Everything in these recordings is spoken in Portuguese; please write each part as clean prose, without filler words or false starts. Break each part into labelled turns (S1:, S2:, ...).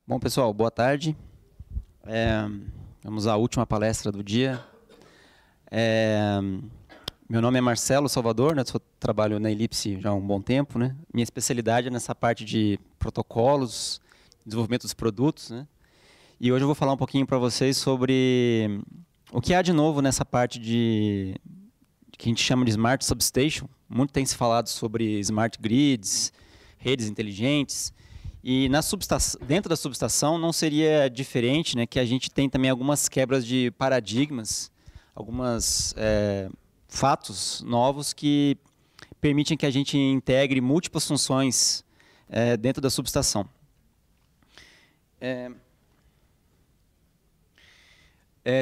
S1: Bom, pessoal, boa tarde. Vamos à última palestra do dia. Meu nome é Marcelo Salvador, né? Trabalho na Elipse já há um bom tempo, né? Minha especialidade é nessa parte de protocolos, desenvolvimento dos produtos, né? E hoje eu vou falar um pouquinho para vocês sobre o que há de novo nessa parte que a gente chama de Smart Substation. Muito tem se falado sobre Smart Grids, redes inteligentes. E dentro da subestação não seria diferente, né, que a gente tem também algumas quebras de paradigmas, alguns fatos novos que permitem que a gente integre múltiplas funções dentro da subestação.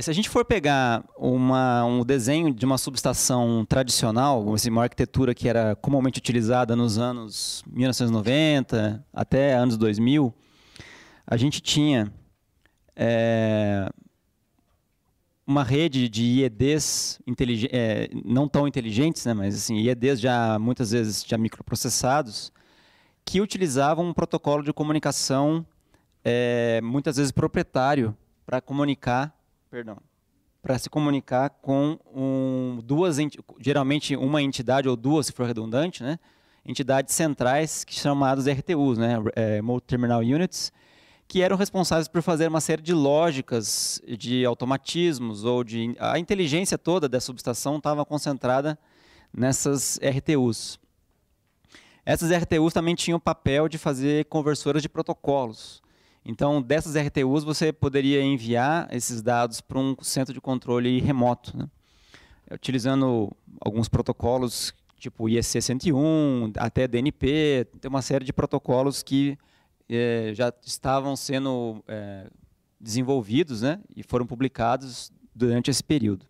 S1: Se a gente for pegar um desenho de uma subestação tradicional, uma arquitetura que era comumente utilizada nos anos 1990 até anos 2000, a gente tinha uma rede de IEDs não tão inteligentes, né, mas assim, IEDs já muitas vezes já microprocessados, que utilizavam um protocolo de comunicação muitas vezes proprietário para se comunicar com geralmente uma entidade ou duas, se for redundante, né? Entidades centrais chamadas RTUs, né? Remote Terminal Units, que eram responsáveis por fazer uma série de lógicas, de automatismos, a inteligência toda da subestação estava concentrada nessas RTUs. Essas RTUs também tinham o papel de fazer conversoras de protocolos. Então, dessas RTUs, você poderia enviar esses dados para um centro de controle remoto, né? Utilizando alguns protocolos, tipo IEC-101, até DNP, tem uma série de protocolos que já estavam sendo desenvolvidos, né, e foram publicados durante esse período.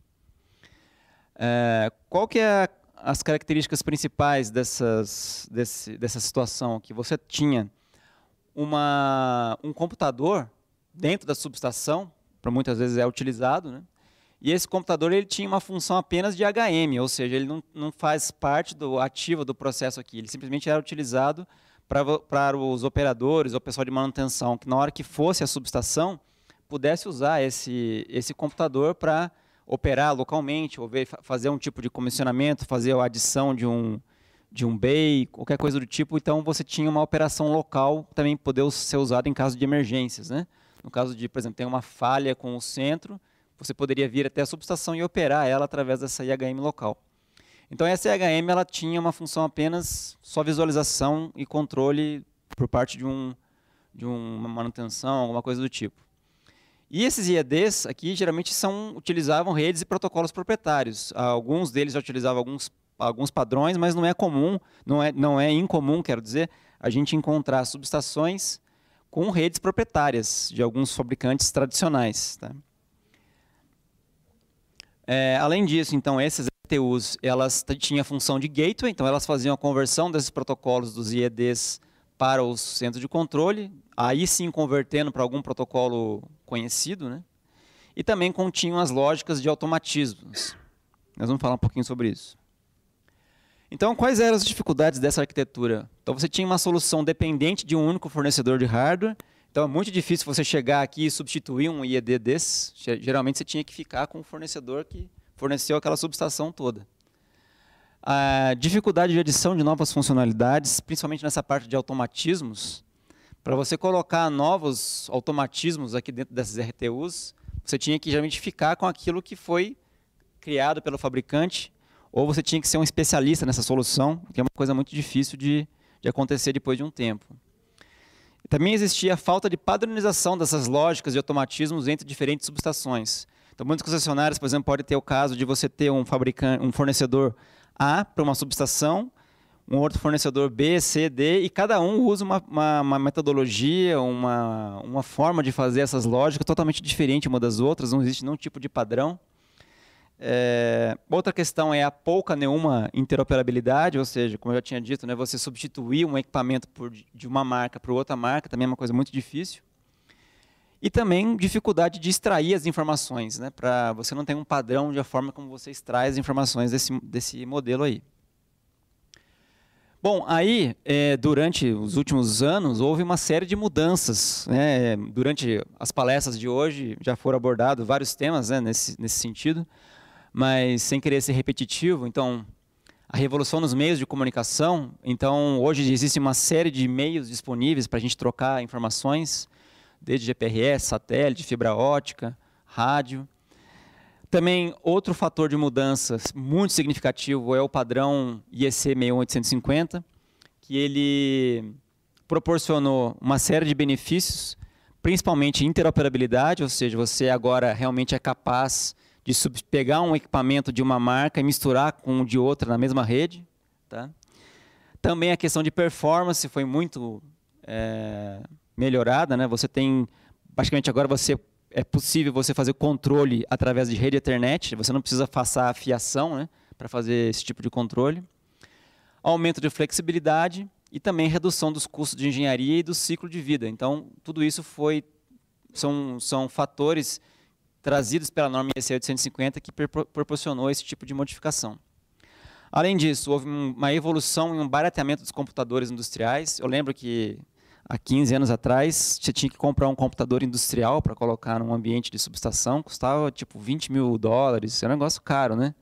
S1: Qual que é as características principais dessa situação? Que você tinha um computador dentro da subestação, para muitas vezes é utilizado, né? E esse computador ele tinha uma função apenas de HM, ou seja, ele não faz parte ativa do processo aqui, ele simplesmente era utilizado para os operadores, ou pessoal de manutenção, que na hora que fosse a subestação, pudesse usar esse computador para operar localmente, ou fazer um tipo de comissionamento, fazer a adição de um bay, qualquer coisa do tipo. Então, você tinha uma operação local também poder ser usada em caso de emergências, né? No caso de, por exemplo, tem uma falha com o centro, você poderia vir até a subestação e operar ela através dessa IHM local. Então, essa IHM ela tinha uma função apenas só visualização e controle por parte de uma manutenção, alguma coisa do tipo. E esses IEDs aqui geralmente utilizavam redes e protocolos proprietários. Alguns deles já utilizavam alguns padrões, mas não é comum, não é incomum, quero dizer, a gente encontrar subestações com redes proprietárias de alguns fabricantes tradicionais, tá? Além disso, então, essas RTUs, elas tinham a função de gateway, então elas faziam a conversão desses protocolos dos IEDs para os centros de controle, aí sim convertendo para algum protocolo conhecido, né? E também continham as lógicas de automatismos. Nós vamos falar um pouquinho sobre isso. Então, quais eram as dificuldades dessa arquitetura? Então, você tinha uma solução dependente de um único fornecedor de hardware. Então, é muito difícil você chegar aqui e substituir um IED desse. Geralmente, você tinha que ficar com o fornecedor que forneceu aquela subestação toda. A dificuldade de adição de novas funcionalidades, principalmente nessa parte de automatismos. Para você colocar novos automatismos aqui dentro dessas RTUs, você tinha que geralmente ficar com aquilo que foi criado pelo fabricante, ou você tinha que ser um especialista nessa solução, que é uma coisa muito difícil de acontecer depois de um tempo. Também existia a falta de padronização dessas lógicas de automatismos entre diferentes subestações. Então, muitos concessionários, por exemplo, pode ter o caso de você ter um fornecedor A para uma subestação, um outro fornecedor B, C, D, e cada um usa uma metodologia, uma forma de fazer essas lógicas totalmente diferente uma das outras, não existe nenhum tipo de padrão. Outra questão é a pouca nenhuma interoperabilidade, ou seja, como eu já tinha dito, né, você substituir um equipamento de uma marca para outra marca também é uma coisa muito difícil. E também dificuldade de extrair as informações, né, para você não ter um padrão de a forma como você extrai as informações desse modelo aí. Bom, aí, durante os últimos anos, houve uma série de mudanças, né? Durante as palestras de hoje, já foram abordados vários temas, né, nesse sentido, mas sem querer ser repetitivo. Então, a revolução nos meios de comunicação. Então, hoje existe uma série de meios disponíveis para a gente trocar informações, desde GPRS, satélite, fibra ótica, rádio. Também, outro fator de mudança muito significativo é o padrão IEC 61850, que ele proporcionou uma série de benefícios, principalmente interoperabilidade, ou seja, você agora realmente é capaz de pegar um equipamento de uma marca e misturar com o de outra na mesma rede. Tá? Também a questão de performance foi muito melhorada, né? Você tem, praticamente agora é possível você fazer controle através de rede Ethernet, você não precisa passar a fiação, né, para fazer esse tipo de controle. Aumento de flexibilidade e também redução dos custos de engenharia e do ciclo de vida. Então, tudo isso são fatores trazidos pela norma IEC 850 que proporcionou esse tipo de modificação. Além disso, houve uma evolução e um barateamento dos computadores industriais. Eu lembro que há 15 anos atrás, você tinha que comprar um computador industrial para colocar num ambiente de subestação, custava tipo $20 mil, era um negócio caro, né?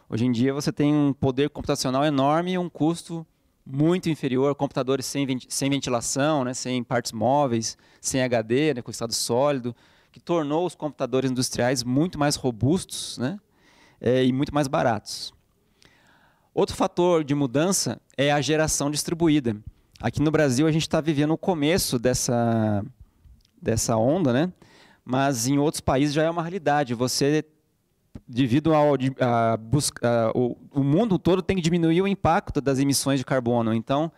S1: Hoje em dia você tem um poder computacional enorme e um custo muito inferior, computadores sem ventilação, né, sem partes móveis, sem HD, né, com estado sólido, que tornou os computadores industriais muito mais robustos, né, e muito mais baratos. Outro fator de mudança é a geração distribuída. Aqui no Brasil a gente está vivendo o começo dessa onda, né? Mas em outros países já é uma realidade. Você, devido o mundo todo tem que diminuir o impacto das emissões de carbono. Então,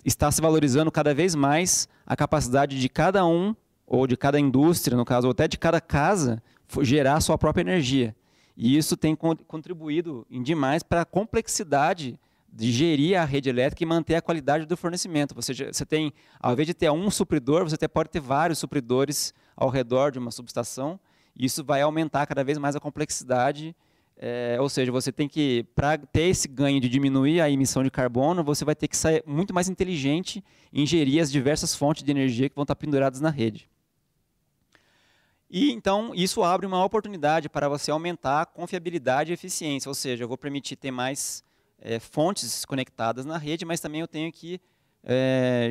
S1: está se valorizando cada vez mais a capacidade de cada um, ou de cada indústria, no caso, ou até de cada casa, gerar sua própria energia. E isso tem contribuído demais para a complexidade de gerir a rede elétrica e manter a qualidade do fornecimento. Você tem, ao invés de ter um supridor, você pode ter vários supridores ao redor de uma subestação, e isso vai aumentar cada vez mais a complexidade, ou seja, você tem que, para ter esse ganho de diminuir a emissão de carbono, você vai ter que ser muito mais inteligente em gerir as diversas fontes de energia que vão estar penduradas na rede. E, então, isso abre uma oportunidade para você aumentar a confiabilidade e eficiência, ou seja, eu vou permitir ter mais fontes conectadas na rede, mas também eu tenho que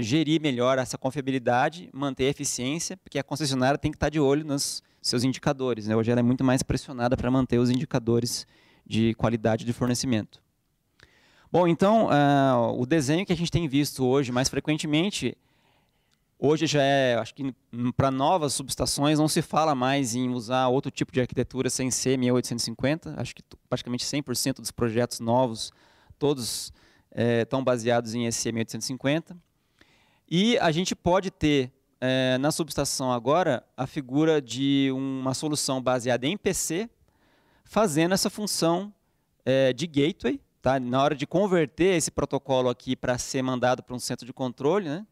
S1: gerir melhor essa confiabilidade, manter a eficiência, porque a concessionária tem que estar de olho nos seus indicadores, né? Hoje ela é muito mais pressionada para manter os indicadores de qualidade de fornecimento. Bom, então, o desenho que a gente tem visto hoje mais frequentemente, hoje já acho que para novas subestações não se fala mais em usar outro tipo de arquitetura sem ser 1850, acho que praticamente 100% dos projetos novos, todos estão baseados em EC 1850. E a gente pode ter, na subestação agora, a figura de uma solução baseada em PC, fazendo essa função de gateway, tá? Na hora de converter esse protocolo aqui para ser mandado para um centro de controle, né?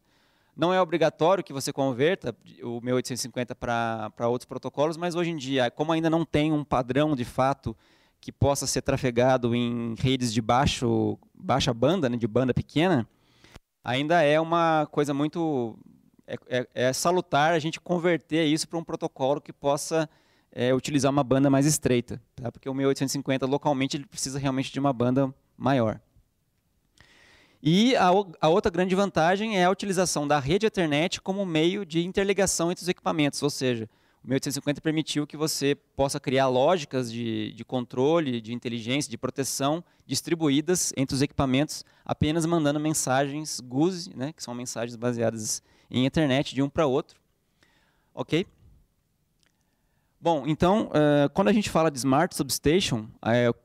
S1: Não é obrigatório que você converta o 1850 para outros protocolos, mas hoje em dia, como ainda não tem um padrão de fato que possa ser trafegado em redes de baixa banda, né, de banda pequena, ainda é uma coisa muito salutar a gente converter isso para um protocolo que possa utilizar uma banda mais estreita, tá? Porque o 1850 localmente ele precisa realmente de uma banda maior. E a outra grande vantagem é a utilização da rede Ethernet como meio de interligação entre os equipamentos, ou seja, o 1850 permitiu que você possa criar lógicas de controle, de inteligência, de proteção distribuídas entre os equipamentos, apenas mandando mensagens GUSE, né, que são mensagens baseadas em Ethernet de um para outro. Ok? Bom, então, quando a gente fala de Smart Substation,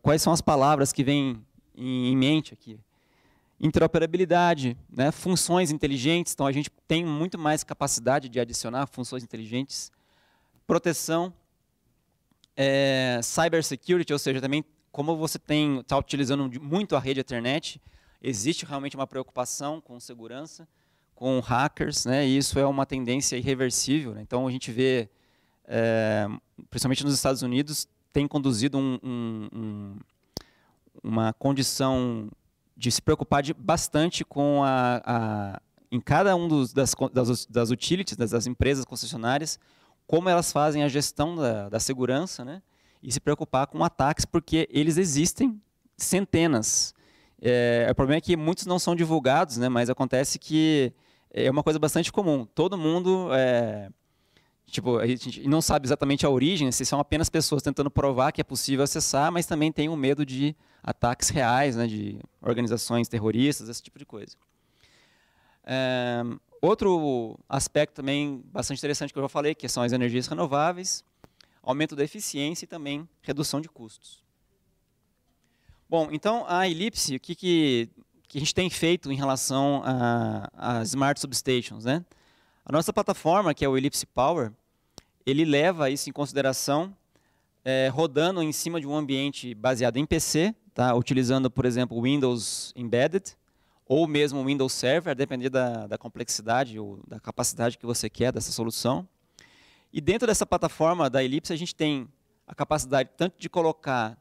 S1: quais são as palavras que vêm em mente aqui? Interoperabilidade, né, funções inteligentes, então a gente tem muito mais capacidade de adicionar funções inteligentes. Proteção, cybersecurity, ou seja, também como você está utilizando muito a rede Ethernet, existe realmente uma preocupação com segurança, com hackers, né, e isso é uma tendência irreversível, né? Então a gente vê, principalmente nos Estados Unidos, tem conduzido uma condição de se preocupar bastante com em cada um das utilities, das empresas concessionárias, como elas fazem a gestão da segurança, né? E se preocupar com ataques, porque eles existem centenas. O problema é que muitos não são divulgados, né? Mas acontece que é uma coisa bastante comum. Todo mundo, tipo, a gente não sabe exatamente a origem, se são apenas pessoas tentando provar que é possível acessar, mas também tem o medo de ataques reais, né? De organizações terroristas, esse tipo de coisa. Outro aspecto também bastante interessante que eu já falei, que são as energias renováveis, aumento da eficiência e também redução de custos. Bom, então a Ellipse, o que a gente tem feito em relação a Smart Substations, né? A nossa plataforma, que é o Ellipse Power, ele leva isso em consideração, rodando em cima de um ambiente baseado em PC, tá? Utilizando, por exemplo, Windows Embedded, ou mesmo o Windows Server, dependendo da complexidade ou da capacidade que você quer dessa solução. E dentro dessa plataforma da Ellipse, a gente tem a capacidade tanto de colocar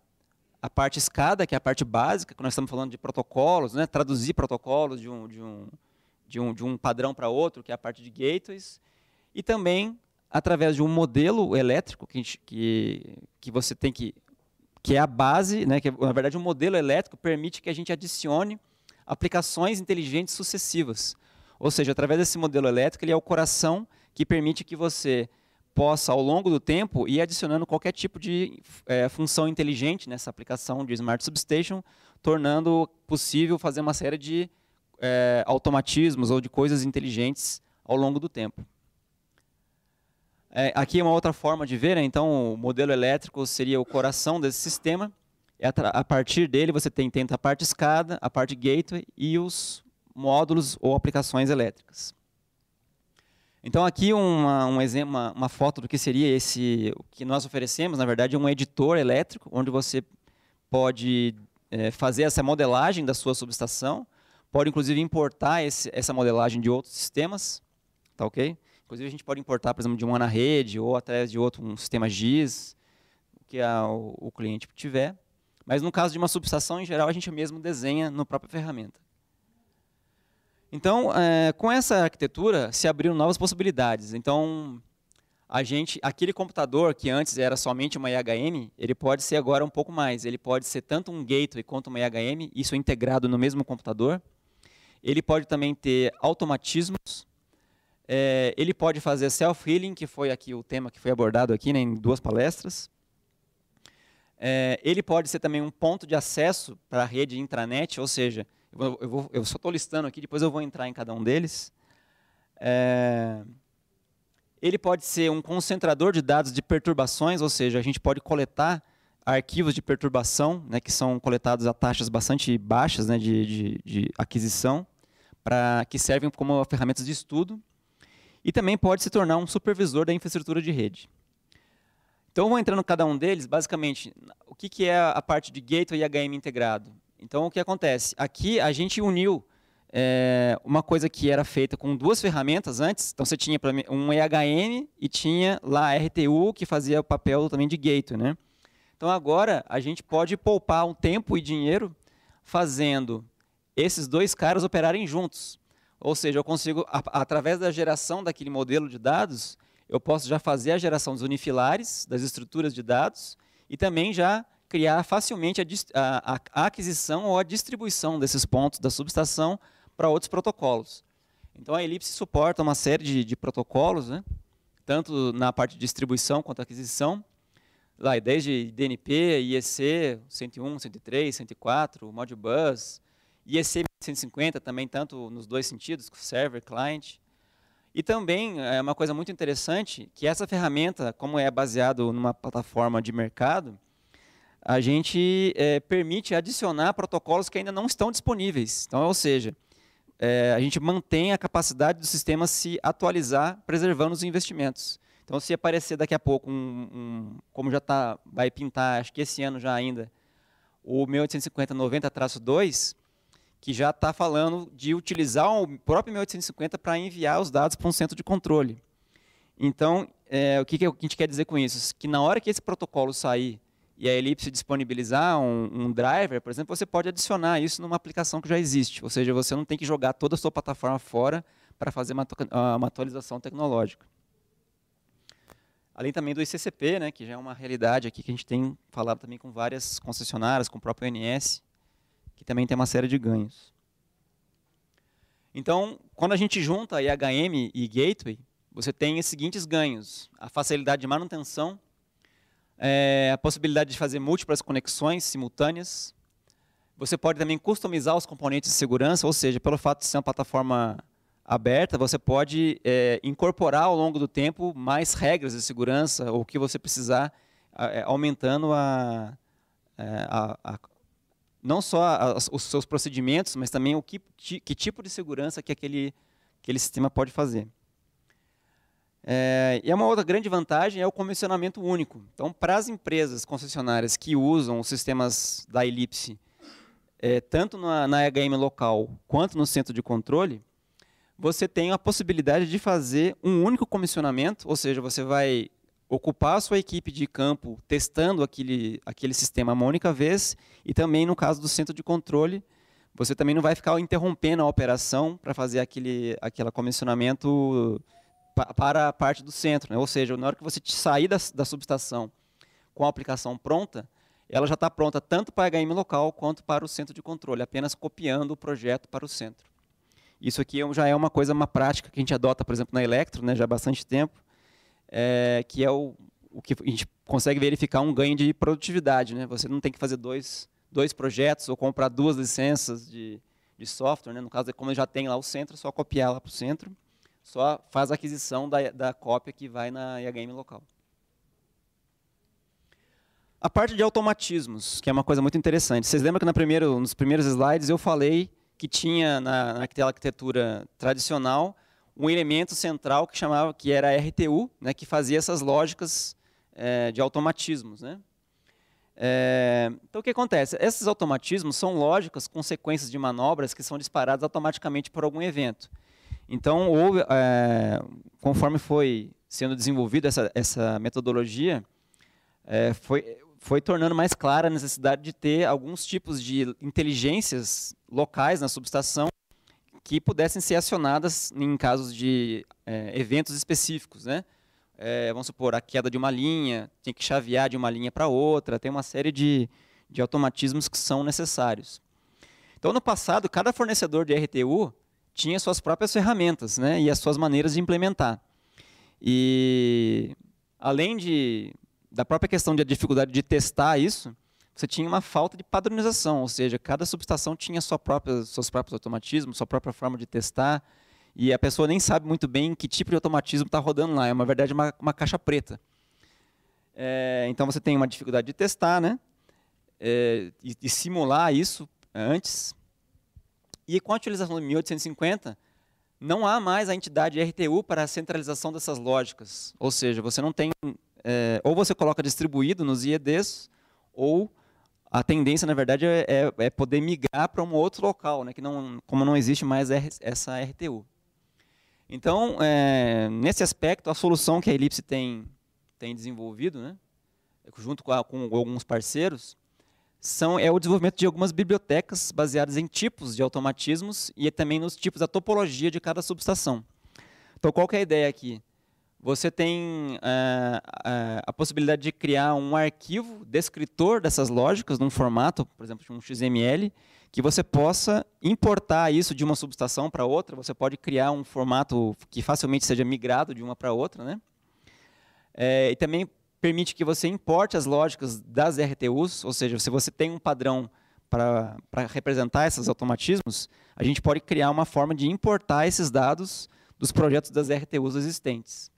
S1: a parte SCADA, que é a parte básica, que nós estamos falando de protocolos, né? Traduzir protocolos de um padrão para outro, que é a parte de gateways, e também através de um modelo elétrico que você tem que é a base, né? Que na verdade um modelo elétrico permite que a gente adicione aplicações inteligentes sucessivas. Ou seja, através desse modelo elétrico, ele é o coração que permite que você possa, ao longo do tempo, ir adicionando qualquer tipo de função inteligente nessa aplicação de Smart Substation, tornando possível fazer uma série de automatismos ou de coisas inteligentes ao longo do tempo. Aqui é uma outra forma de ver, né? Então o modelo elétrico seria o coração desse sistema. A partir dele você tem tanto a parte SCADA, a parte gateway e os módulos ou aplicações elétricas. Então aqui um exemplo, uma foto do que seria o que nós oferecemos, na verdade é um editor elétrico, onde você pode fazer essa modelagem da sua subestação, pode inclusive importar essa modelagem de outros sistemas, tá ok? Inclusive a gente pode importar, por exemplo, de uma na rede ou até de outro, um sistema GIS, o que o cliente tiver. Mas no caso de uma subestação, em geral, a gente mesmo desenha na própria ferramenta. Então, com essa arquitetura, se abriram novas possibilidades. Então, aquele computador que antes era somente uma IHM, ele pode ser agora um pouco mais. Ele pode ser tanto um gateway quanto uma IHM, isso é integrado no mesmo computador. Ele pode também ter automatismos. Ele pode fazer self-healing, que foi aqui o tema que foi abordado aqui, né, em 2 palestras. Ele pode ser também um ponto de acesso para a rede intranet, ou seja, eu só estou listando aqui, depois eu vou entrar em cada um deles. Ele pode ser um concentrador de dados de perturbações, ou seja, a gente pode coletar arquivos de perturbação, né, que são coletados a taxas bastante baixas, né, de aquisição, que servem como ferramentas de estudo. E também pode se tornar um supervisor da infraestrutura de rede. Então, eu vou entrando em cada um deles, basicamente, o que é a parte de gateway e HM integrado. Então, o que acontece? Aqui, a gente uniu uma coisa que era feita com 2 ferramentas antes. Então, você tinha um EHM e tinha lá a RTU, que fazia o papel também de gateway, né? Então, agora, a gente pode poupar um tempo e dinheiro fazendo esses 2 caras operarem juntos. Ou seja, eu consigo, através da geração daquele modelo de dados, eu posso já fazer a geração dos unifilares, das estruturas de dados, e também já criar facilmente a aquisição ou a distribuição desses pontos da subestação para outros protocolos. Então, a Ellipse suporta uma série de protocolos, né? Tanto na parte de distribuição quanto aquisição, lá, desde DNP, IEC 101, 103, 104, Modbus, IEC 150 também, tanto nos 2 sentidos, server, client. E também é uma coisa muito interessante, que essa ferramenta, como é baseado numa plataforma de mercado, a gente permite adicionar protocolos que ainda não estão disponíveis. Então, ou seja, a gente mantém a capacidade do sistema se atualizar, preservando os investimentos. Então, se aparecer daqui a pouco, como já vai pintar, acho que esse ano já ainda, o 1850-90-2, que já está falando de utilizar o próprio 1850 para enviar os dados para um centro de controle. Então, o que a gente quer dizer com isso? Que na hora que esse protocolo sair e a Ellipse disponibilizar um driver, por exemplo, você pode adicionar isso numa aplicação que já existe. Ou seja, você não tem que jogar toda a sua plataforma fora para fazer uma atualização tecnológica. Além também do ICCP, né, que já é uma realidade aqui que a gente tem falado também com várias concessionárias, com o próprio ONS, que também tem uma série de ganhos. Então, quando a gente junta IHM e Gateway, você tem os seguintes ganhos: a facilidade de manutenção, a possibilidade de fazer múltiplas conexões simultâneas. Você pode também customizar os componentes de segurança, ou seja, pelo fato de ser uma plataforma aberta, você pode incorporar ao longo do tempo mais regras de segurança, ou o que você precisar, aumentando não só os seus procedimentos, mas também que tipo de segurança que aquele sistema pode fazer. E uma outra grande vantagem é o comissionamento único. Então, para as empresas concessionárias que usam os sistemas da Ellipse, tanto na IHM local quanto no centro de controle, você tem a possibilidade de fazer um único comissionamento, ou seja, você vai ocupar a sua equipe de campo testando aquele sistema uma única vez, e também no caso do centro de controle, você também não vai ficar interrompendo a operação para fazer aquele comissionamento para a parte do centro, né? Ou seja, na hora que você sair da subestação com a aplicação pronta, ela já está pronta tanto para a IHM local quanto para o centro de controle, apenas copiando o projeto para o centro. Isso aqui já é uma prática que a gente adota, por exemplo, na Electro, né, já há bastante tempo, que é o que a gente consegue verificar um ganho de produtividade, né? Você não tem que fazer dois projetos ou comprar 2 licenças de software, né? No caso, como já tem lá o centro, é só copiar lá para o centro, só faz a aquisição da cópia que vai na IHM local. A parte de automatismos, que é uma coisa muito interessante. Vocês lembram que nos primeiros slides eu falei que tinha naquela arquitetura tradicional um elemento central que era a RTU, né, que fazia essas lógicas de automatismos, né? Então, o que acontece? Esses automatismos são lógicas com sequências de manobras que são disparadas automaticamente por algum evento. Então, conforme foi sendo desenvolvida essa metodologia, foi tornando mais clara a necessidade de ter alguns tipos de inteligências locais na subestação que pudessem ser acionadas em casos de eventos específicos, né? Vamos supor, a queda de uma linha, tem que chavear de uma linha para outra, tem uma série de automatismos que são necessários. Então, no passado, cada fornecedor de RTU tinha suas próprias ferramentas, né, e as suas maneiras de implementar. E, além da própria questão da dificuldade de testar isso, você tinha uma falta de padronização, ou seja, cada subestação tinha seus próprios automatismos, sua própria forma de testar, e a pessoa nem sabe muito bem que tipo de automatismo está rodando lá, é, na verdade, uma caixa preta. Então, você tem uma dificuldade de testar, né, e simular isso antes. E com a utilização do 1850, não há mais a entidade RTU para a centralização dessas lógicas, ou seja, você não tem... ou você coloca distribuído nos IEDs, ou a tendência, na verdade, é poder migrar para um outro local, né, como não existe mais essa RTU. Então, nesse aspecto, a solução que a Ellipse tem desenvolvido, né, junto com alguns parceiros, é o desenvolvimento de algumas bibliotecas baseadas em tipos de automatismos e também nos tipos da topologia de cada subestação. Então, qual que é a ideia aqui? Você tem a possibilidade de criar um arquivo descritor dessas lógicas num formato, por exemplo, de um XML, que você possa importar isso de uma subestação para outra. Você pode criar um formato que facilmente seja migrado de uma para outra, né? E também permite que você importe as lógicas das RTUs, ou seja, se você tem um padrão para representar esses automatismos, a gente pode criar uma forma de importar esses dados dos projetos das RTUs existentes.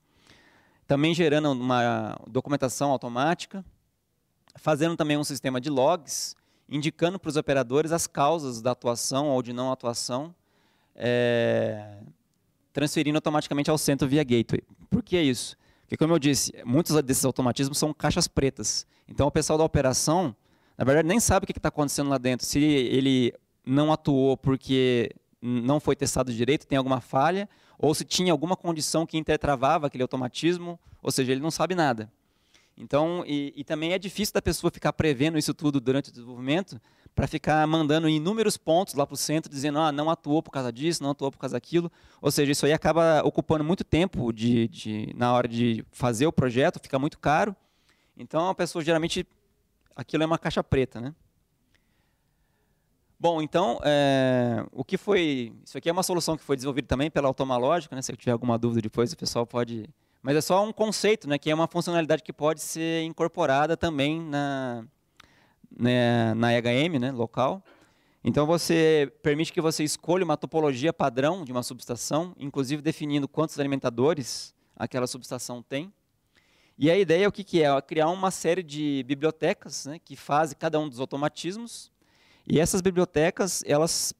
S1: Também gerando uma documentação automática, fazendo também um sistema de logs, indicando para os operadores as causas da atuação ou de não atuação, transferindo automaticamente ao centro via gateway. Por que isso? Porque, como eu disse, muitos desses automatismos são caixas pretas. Então, o pessoal da operação, na verdade, nem sabe o que está acontecendo lá dentro. Se ele não atuou porque não foi testado direito, tem alguma falha, ou se tinha alguma condição que intertravava aquele automatismo, ou seja, ele não sabe nada. Então, e também é difícil da pessoa ficar prevendo isso tudo durante o desenvolvimento, para ficar mandando inúmeros pontos lá para o centro, dizendo, ah, não atuou por causa disso, não atuou por causa daquilo. Ou seja, isso aí acaba ocupando muito tempo na hora de fazer o projeto, fica muito caro. Então, a pessoa, geralmente, aquilo é uma caixa preta, né? Bom, então, isso aqui é uma solução que foi desenvolvida também pela Automalógica, né? Se tiver alguma dúvida depois, o pessoal pode... Mas é só um conceito, né? Que é uma funcionalidade que pode ser incorporada também na EHM, né? Local. Então, você permite que você escolha uma topologia padrão de uma subestação, inclusive definindo quantos alimentadores aquela subestação tem. E a ideia, o que é? É criar uma série de bibliotecas, né? Que fazem cada um dos automatismos. E essas bibliotecas, elas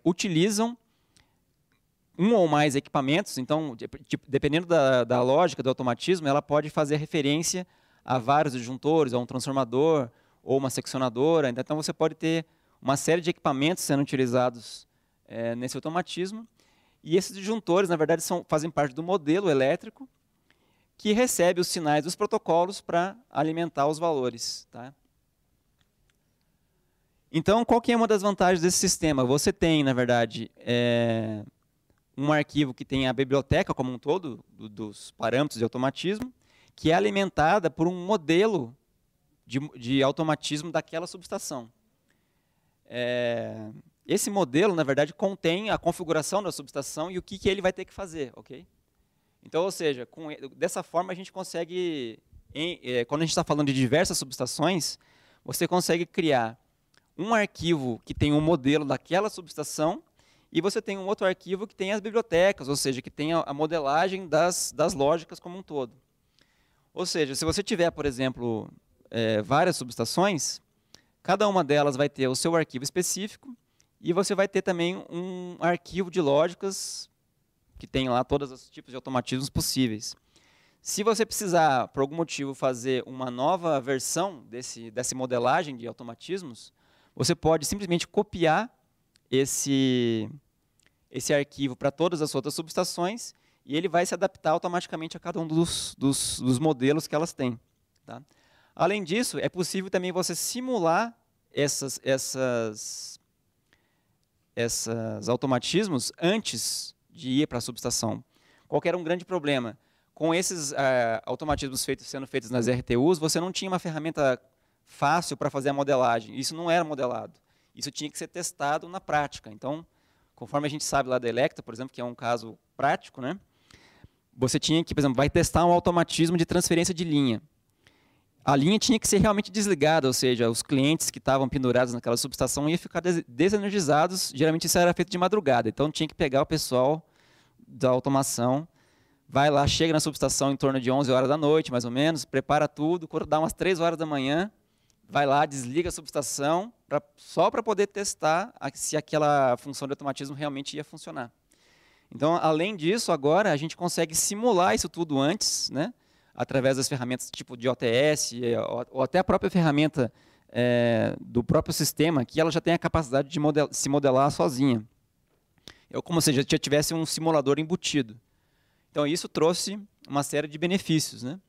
S1: utilizam um ou mais equipamentos. Então, dependendo da lógica do automatismo, ela pode fazer referência a vários disjuntores, a um transformador ou uma seccionadora. Então, você pode ter uma série de equipamentos sendo utilizados nesse automatismo. E esses disjuntores, na verdade, fazem parte do modelo elétrico que recebe os sinais dos protocolos para alimentar os valores, tá? Então, qual que é uma das vantagens desse sistema? Você tem, na verdade, um arquivo que tem a biblioteca como um todo, dos parâmetros de automatismo, que é alimentada por um modelo de automatismo daquela subestação. Esse modelo, na verdade, contém a configuração da subestação e o que ele vai ter que fazer, ok? Então, ou seja, dessa forma a gente consegue, quando a gente está falando de diversas subestações, você consegue criar um arquivo que tem um modelo daquela subestação e você tem um outro arquivo que tem as bibliotecas, ou seja, que tem a modelagem das lógicas como um todo. Ou seja, se você tiver, por exemplo, várias subestações, cada uma delas vai ter o seu arquivo específico e você vai ter também um arquivo de lógicas que tem lá todos os tipos de automatismos possíveis. Se você precisar, por algum motivo, fazer uma nova versão dessa modelagem de automatismos, você pode simplesmente copiar esse arquivo para todas as outras subestações e ele vai se adaptar automaticamente a cada um dos modelos que elas têm, tá? Além disso, é possível também você simular esses automatismos antes de ir para a subestação. Qual que era um grande problema? Com esses automatismos sendo feitos nas RTUs, você não tinha uma ferramenta fácil para fazer a modelagem. Isso não era modelado. Isso tinha que ser testado na prática. Então, conforme a gente sabe lá da Electra, por exemplo, que é um caso prático, né? Você tinha que, por exemplo, vai testar um automatismo de transferência de linha. A linha tinha que ser realmente desligada, ou seja, os clientes que estavam pendurados naquela subestação iam ficar desenergizados. Geralmente isso era feito de madrugada. Então, tinha que pegar o pessoal da automação, vai lá, chega na subestação em torno de 11 horas da noite, mais ou menos, prepara tudo, quando dá umas 3 horas da manhã, vai lá, desliga a subestação, só para poder testar se aquela função de automatismo realmente ia funcionar. Então, além disso, agora a gente consegue simular isso tudo antes, né, através das ferramentas tipo de OTS, ou até a própria ferramenta do próprio sistema, que ela já tem a capacidade de se modelar sozinha. Como se já tivesse um simulador embutido. Então, isso trouxe uma série de benefícios, né?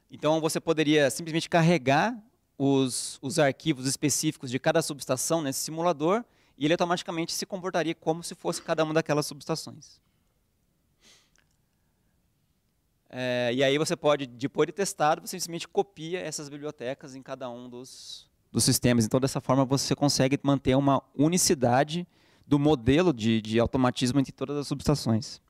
S1: Então, você poderia simplesmente carregar os arquivos específicos de cada subestação nesse simulador e ele automaticamente se comportaria como se fosse cada uma daquelas subestações. E aí você pode, depois de testado, você simplesmente copia essas bibliotecas em cada um dos sistemas. Então, dessa forma, você consegue manter uma unicidade do modelo de automatismo entre todas as subestações.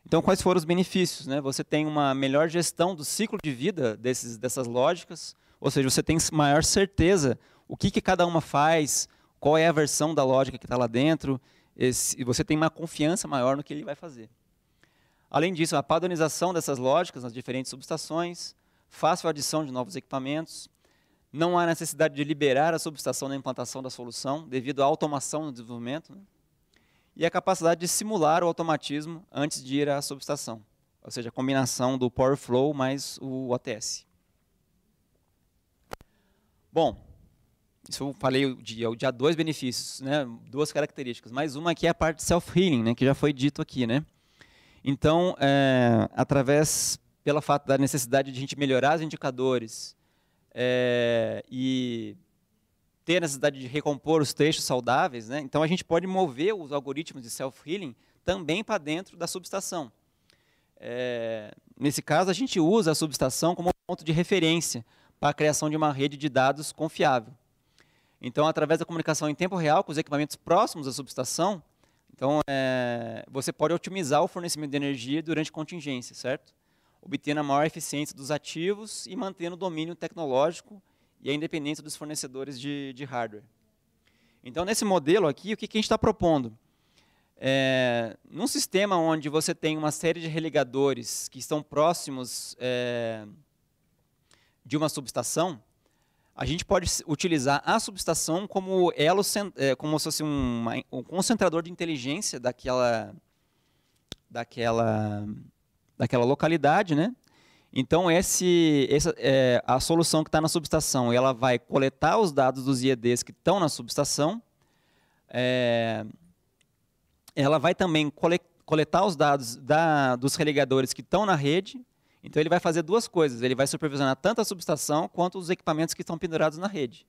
S1: Então, quais foram os benefícios, né? Você tem uma melhor gestão do ciclo de vida dessas lógicas, ou seja, você tem maior certeza o que cada uma faz, qual é a versão da lógica que está lá dentro, e você tem uma confiança maior no que ele vai fazer. Além disso, a padronização dessas lógicas nas diferentes subestações, fácil adição de novos equipamentos, não há necessidade de liberar a subestação na implantação da solução, devido à automação no desenvolvimento, né? E a capacidade de simular o automatismo antes de ir à subestação, ou seja, a combinação do Power Flow mais o OTS. Bom, isso eu falei de há 2 benefícios, né? 2 características, mais uma que é a parte de self-healing, né? Que já foi dito aqui, né? Então, pelo fato da necessidade de a gente melhorar os indicadores e ter a necessidade de recompor os trechos saudáveis, né? Então a gente pode mover os algoritmos de self-healing também para dentro da subestação. Nesse caso, a gente usa a subestação como ponto de referência para a criação de uma rede de dados confiável. Então, através da comunicação em tempo real com os equipamentos próximos à subestação, então, você pode otimizar o fornecimento de energia durante contingência, certo? Obtendo a maior eficiência dos ativos e mantendo o domínio tecnológico e a independência dos fornecedores de hardware. Então, nesse modelo aqui, o que a gente está propondo? Num sistema onde você tem uma série de religadores que estão próximos de uma subestação, a gente pode utilizar a subestação como elo, como se fosse um concentrador de inteligência daquela localidade, né? Então, a solução que está na subestação, ela vai coletar os dados dos IEDs que estão na subestação, ela vai também coletar os dados dos religadores que estão na rede. Então, ele vai fazer duas coisas. Ele vai supervisionar tanto a subestação quanto os equipamentos que estão pendurados na rede.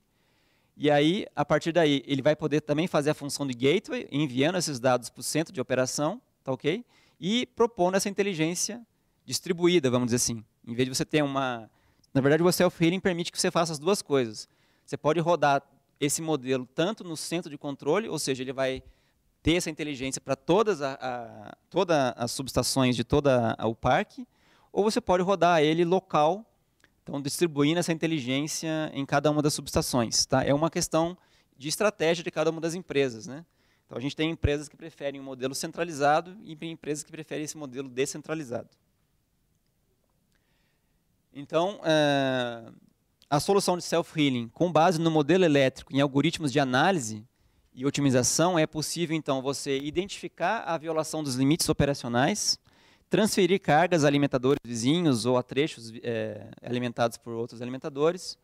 S1: E aí, a partir daí, ele vai poder também fazer a função de gateway, enviando esses dados para o centro de operação, tá ok? E propondo essa inteligência distribuída, vamos dizer assim. Em vez de você ter uma... Na verdade, o self-healing permite que você faça as duas coisas. Você pode rodar esse modelo tanto no centro de controle, ou seja, ele vai ter essa inteligência para todas as subestações de todo o parque, ou você pode rodar ele local, então distribuindo essa inteligência em cada uma das subestações. Tá? É uma questão de estratégia de cada uma das empresas, né? Então a gente tem empresas que preferem um modelo centralizado e empresas que preferem esse modelo descentralizado. Então, a solução de self-healing, com base no modelo elétrico em algoritmos de análise e otimização, é possível, então, você identificar a violação dos limites operacionais, transferir cargas a alimentadores vizinhos ou a trechos alimentados por outros alimentadores,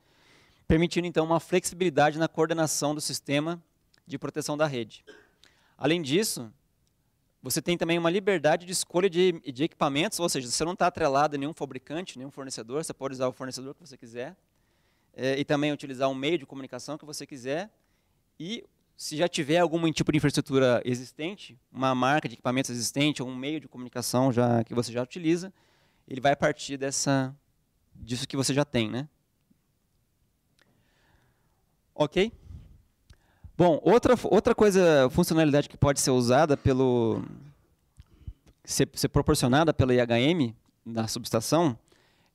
S1: permitindo, então, uma flexibilidade na coordenação do sistema de proteção da rede. Além disso, você tem também uma liberdade de escolha de equipamentos, ou seja, você não está atrelado a nenhum fabricante, nenhum fornecedor, você pode usar o fornecedor que você quiser, e também utilizar um meio de comunicação que você quiser, e se já tiver algum tipo de infraestrutura existente, uma marca de equipamentos existente, ou um meio de comunicação que você já utiliza, ele vai partir disso que você já tem, né? Ok? Bom, outra funcionalidade que pode ser usada ser proporcionada pela IHM na subestação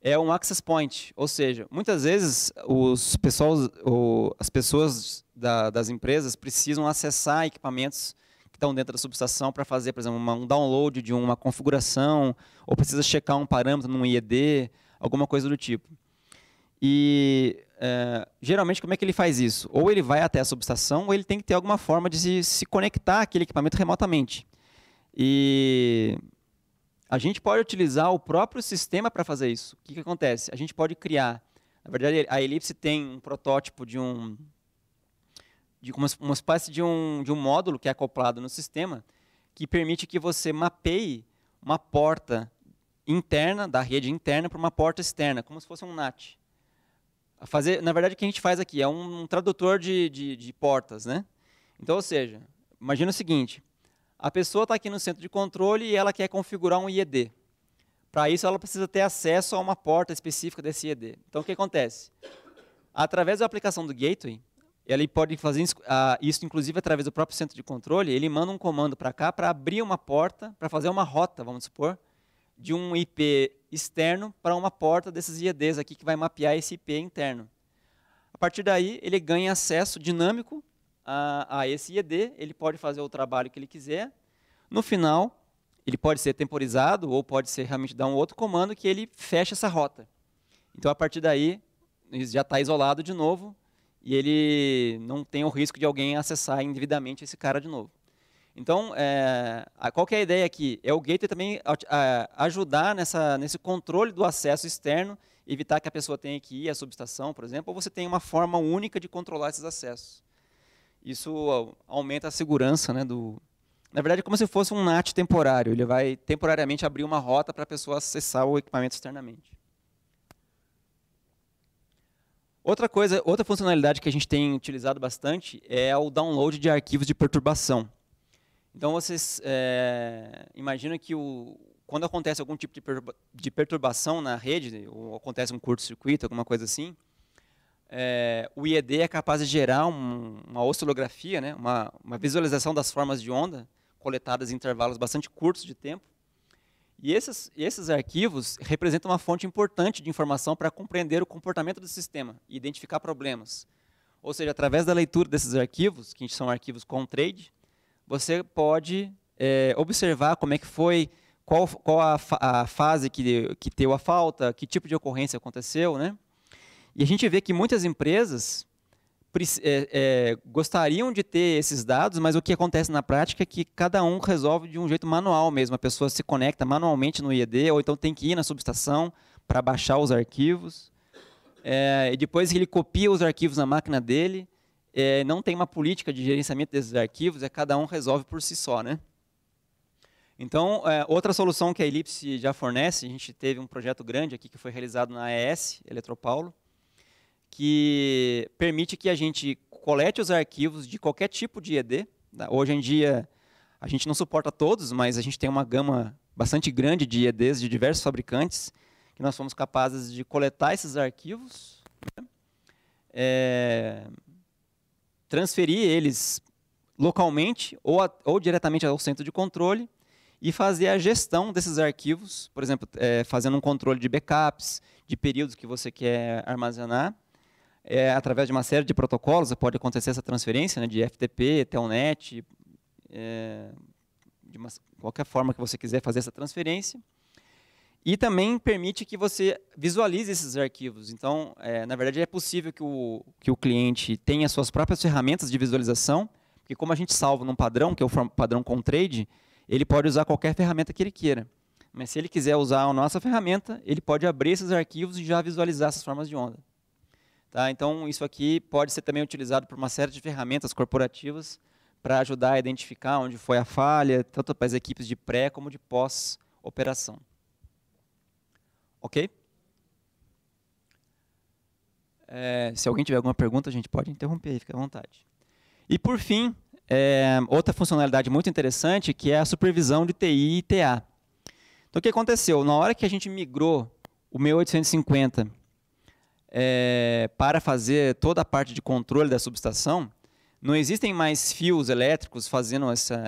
S1: é um access point, ou seja, muitas vezes as pessoas das empresas precisam acessar equipamentos que estão dentro da subestação para fazer, por exemplo, um download de uma configuração, ou precisa checar um parâmetro num IED, alguma coisa do tipo. E, geralmente, como é que ele faz isso? Ou ele vai até a subestação, ou ele tem que ter alguma forma de se conectar àquele equipamento remotamente. E a gente pode utilizar o próprio sistema para fazer isso. O que acontece? A gente pode criar... Na verdade, a Ellipse tem um protótipo de uma espécie de um módulo que é acoplado no sistema, que permite que você mapeie uma porta interna, da rede interna, para uma porta externa, como se fosse um NAT. Na verdade, o que a gente faz aqui é um tradutor de portas, né? Então, ou seja, imagina o seguinte: a pessoa está aqui no centro de controle e ela quer configurar um IED. Para isso, ela precisa ter acesso a uma porta específica desse IED. Então, o que acontece? Através da aplicação do gateway, ele pode fazer isso, inclusive, através do próprio centro de controle. Ele manda um comando para cá para abrir uma porta, para fazer uma rota, vamos supor, de um IP externo para uma porta desses IEDs aqui que vai mapear esse IP interno. A partir daí, ele ganha acesso dinâmico a esse IED, ele pode fazer o trabalho que ele quiser. No final, ele pode ser temporizado ou pode ser realmente dar um outro comando que ele fecha essa rota. Então, a partir daí, ele já está isolado de novo e ele não tem o risco de alguém acessar indevidamente esse cara de novo. Então, qual que é a ideia aqui? É o gateway também ajudar nesse controle do acesso externo, evitar que a pessoa tenha que ir à subestação, por exemplo, ou você tem uma forma única de controlar esses acessos. Isso aumenta a segurança, né, Na verdade, é como se fosse um NAT temporário. Ele vai temporariamente abrir uma rota para a pessoa acessar o equipamento externamente. Outra funcionalidade que a gente tem utilizado bastante é o download de arquivos de perturbação. Então, vocês imaginam que quando acontece algum tipo de perturbação na rede, ou acontece um curto-circuito, alguma coisa assim, o IED é capaz de gerar uma oscilografia, né, uma visualização das formas de onda, coletadas em intervalos bastante curtos de tempo. E esses arquivos representam uma fonte importante de informação para compreender o comportamento do sistema e identificar problemas. Ou seja, através da leitura desses arquivos, que são arquivos CONTRADE, você pode observar como é que foi, qual a fase que deu a falta, que tipo de ocorrência aconteceu, né? E a gente vê que muitas empresas gostariam de ter esses dados, mas o que acontece na prática é que cada um resolve de um jeito manual mesmo. A pessoa se conecta manualmente no IED, ou então tem que ir na subestação para baixar os arquivos. E depois que ele copia os arquivos na máquina dele, não tem uma política de gerenciamento desses arquivos, cada um resolve por si só, né? Então, outra solução que a Ellipse já fornece, a gente teve um projeto grande aqui que foi realizado na AES, Eletropaulo, que permite que a gente colete os arquivos de qualquer tipo de IED. Hoje em dia, a gente não suporta todos, mas a gente tem uma gama bastante grande de IEDs de diversos fabricantes, que nós fomos capazes de coletar esses arquivos, né? Transferir eles localmente ou diretamente ao centro de controle e fazer a gestão desses arquivos, por exemplo, fazendo um controle de backups, de períodos que você quer armazenar. Através de uma série de protocolos, pode acontecer essa transferência, né, de FTP, Telnet, qualquer forma que você quiser fazer essa transferência. E também permite que você visualize esses arquivos. Então, na verdade, é possível que o cliente tenha suas próprias ferramentas de visualização, porque como a gente salva num padrão, que é o padrão CONTRADE, ele pode usar qualquer ferramenta que ele queira. Mas se ele quiser usar a nossa ferramenta, ele pode abrir esses arquivos e já visualizar essas formas de onda. Tá? Então, isso aqui pode ser também utilizado por uma série de ferramentas corporativas para ajudar a identificar onde foi a falha, tanto para as equipes de pré como de pós-operação. Ok? Se alguém tiver alguma pergunta, a gente pode interromper aí, fica à vontade. E, por fim, outra funcionalidade muito interessante, que é a supervisão de TI e TA. Então, o que aconteceu? Na hora que a gente migrou o 1850 para fazer toda a parte de controle da subestação, não existem mais fios elétricos fazendo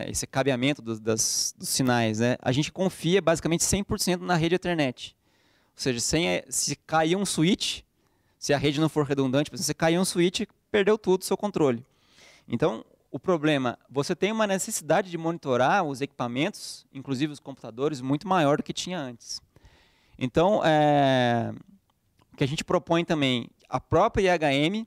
S1: esse cabeamento dos sinais, né? A gente confia basicamente 100% na rede Ethernet. Ou seja, se cair um switch, se a rede não for redundante, se cair um switch, perdeu tudo o seu controle. Então, o problema, você tem uma necessidade de monitorar os equipamentos, inclusive os computadores, muito maior do que tinha antes. Então, o que a gente propõe também, a própria IHM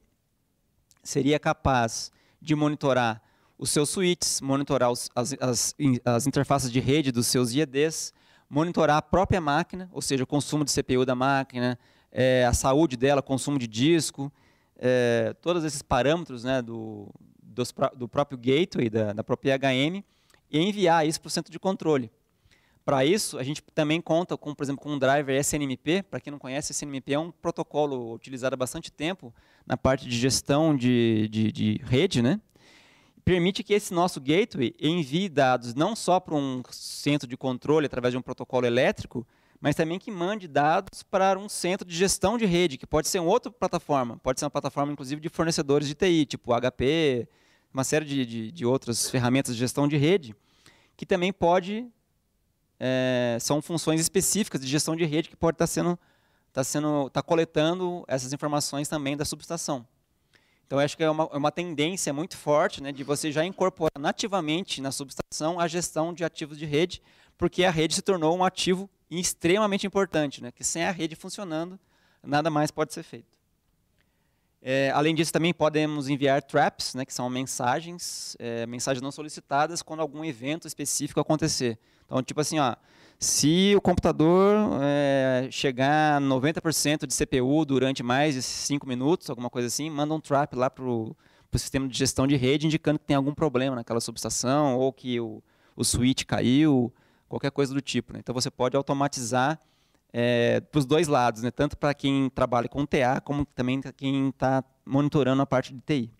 S1: seria capaz de monitorar os seus switches, monitorar as interfaces de rede dos seus IEDs, monitorar a própria máquina, ou seja, o consumo de CPU da máquina, a saúde dela, consumo de disco, todos esses parâmetros, né, do próprio gateway, da própria IHM, e enviar isso para o centro de controle. Para isso, a gente também conta, com, por exemplo, com um driver SNMP. Para quem não conhece, SNMP é um protocolo utilizado há bastante tempo na parte de gestão de rede, né? Permite que esse nosso gateway envie dados não só para um centro de controle através de um protocolo elétrico, mas também que mande dados para um centro de gestão de rede, que pode ser uma outra plataforma, pode ser uma plataforma, inclusive, de fornecedores de TI, tipo HP, uma série de outras ferramentas de gestão de rede, que também são funções específicas de gestão de rede que pode estar coletando essas informações também da subestação. Então, acho que é uma tendência muito forte, né, de você já incorporar nativamente na subestação a gestão de ativos de rede, porque a rede se tornou um ativo extremamente importante, né, que sem a rede funcionando, nada mais pode ser feito. Além disso, também podemos enviar traps, né, que são mensagens não solicitadas quando algum evento específico acontecer. Então, tipo assim, se o computador chegar a 90% de CPU durante mais de 5 minutos, alguma coisa assim, manda um trap lá para o sistema de gestão de rede, indicando que tem algum problema naquela subestação, ou que o o switch caiu, qualquer coisa do tipo, né? Então você pode automatizar para os dois lados, né? Tanto para quem trabalha com TA, como também para quem está monitorando a parte de TI.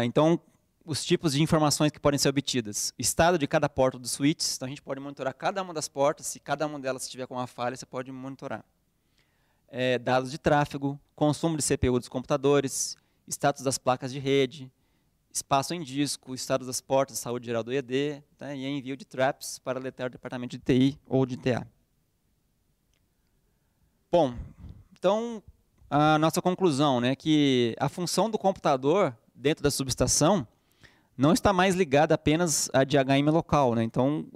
S1: Então, os tipos de informações que podem ser obtidas. Estado de cada porta dos switches, então a gente pode monitorar cada uma das portas, se cada uma delas estiver com uma falha, você pode monitorar. Dados de tráfego, consumo de CPU dos computadores, status das placas de rede, espaço em disco, estado das portas de saúde geral do ED, tá? E envio de traps para alertar o departamento de TI ou de TA. Bom, então, a nossa conclusão, né, que a função do computador dentro da subestação não está mais ligada apenas a de HM local, né? Então,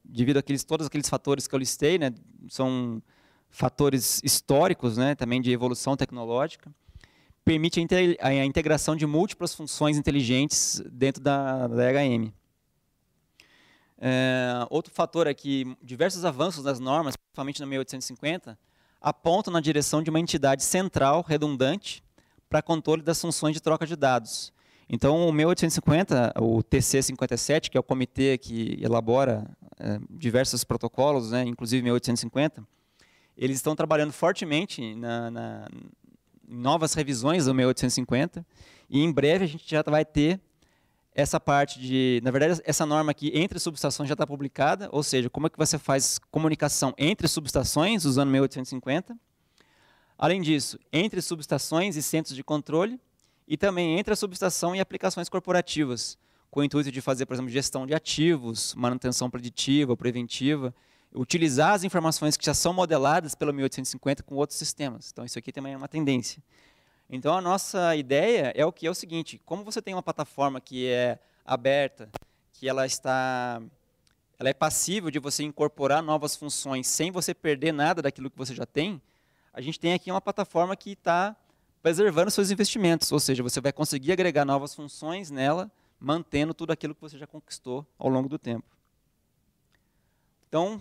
S1: devido a todos aqueles fatores que eu listei, né, são fatores históricos, né, também de evolução tecnológica, permite a integração de múltiplas funções inteligentes dentro da HM. Outro fator é que diversos avanços das normas, principalmente na 1850, apontam na direção de uma entidade central, redundante, para controle das funções de troca de dados. Então, o 1850, o TC57, que é o comitê que elabora diversos protocolos, né, inclusive 1850, eles estão trabalhando fortemente em novas revisões do 1850, e em breve a gente já vai ter essa parte de... Na verdade, essa norma aqui entre subestações já está publicada, ou seja, como é que você faz comunicação entre subestações usando 1850. Além disso, entre subestações e centros de controle, e também entre a subestação e aplicações corporativas, com o intuito de fazer, por exemplo, gestão de ativos, manutenção preditiva, preventiva, utilizar as informações que já são modeladas pelo 1850 com outros sistemas. Então, isso aqui também é uma tendência. Então, a nossa ideia é o seguinte: como você tem uma plataforma que é aberta, que ela é passível de você incorporar novas funções sem você perder nada daquilo que você já tem, a gente tem aqui uma plataforma que está preservando seus investimentos, ou seja, você vai conseguir agregar novas funções nela, mantendo tudo aquilo que você já conquistou ao longo do tempo. Então,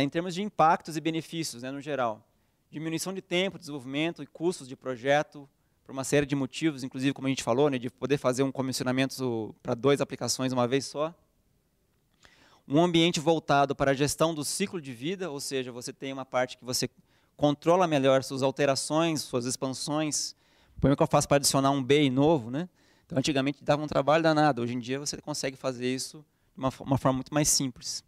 S1: em termos de impactos e benefícios, né, no geral, diminuição de tempo, desenvolvimento e custos de projeto, por uma série de motivos, inclusive, como a gente falou, né, de poder fazer um comissionamento para 2 aplicações uma vez só. Um ambiente voltado para a gestão do ciclo de vida, ou seja, você tem uma parte que você controla melhor suas alterações, suas expansões. Como é que eu faço para adicionar um BI novo, né? Então, antigamente dava um trabalho danado, hoje em dia você consegue fazer isso de uma forma muito mais simples.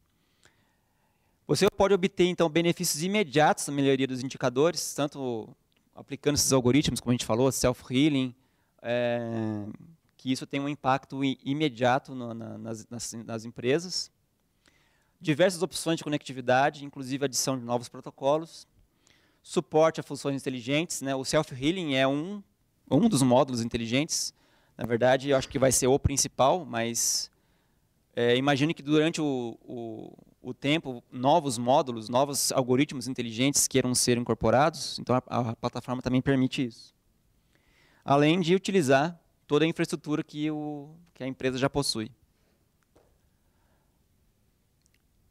S1: Você pode obter, então, benefícios imediatos na melhoria dos indicadores, tanto aplicando esses algoritmos, como a gente falou, self-healing, que isso tem um impacto imediato nas empresas. Diversas opções de conectividade, inclusive adição de novos protocolos. Suporte a funções inteligentes, né? O self-healing é um dos módulos inteligentes. Na verdade, eu acho que vai ser o principal, mas imagine que durante o tempo, novos módulos, novos algoritmos inteligentes queiram ser incorporados, então a plataforma também permite isso. Além de utilizar toda a infraestrutura que a empresa já possui.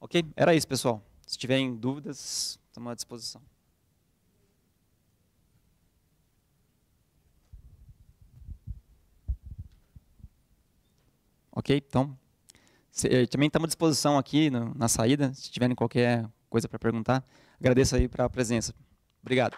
S1: Ok? Era isso, pessoal. Se tiverem dúvidas, estamos à disposição. Ok? Então, também estamos à disposição aqui na saída, se tiverem qualquer coisa para perguntar. Agradeço aí pela presença. Obrigado.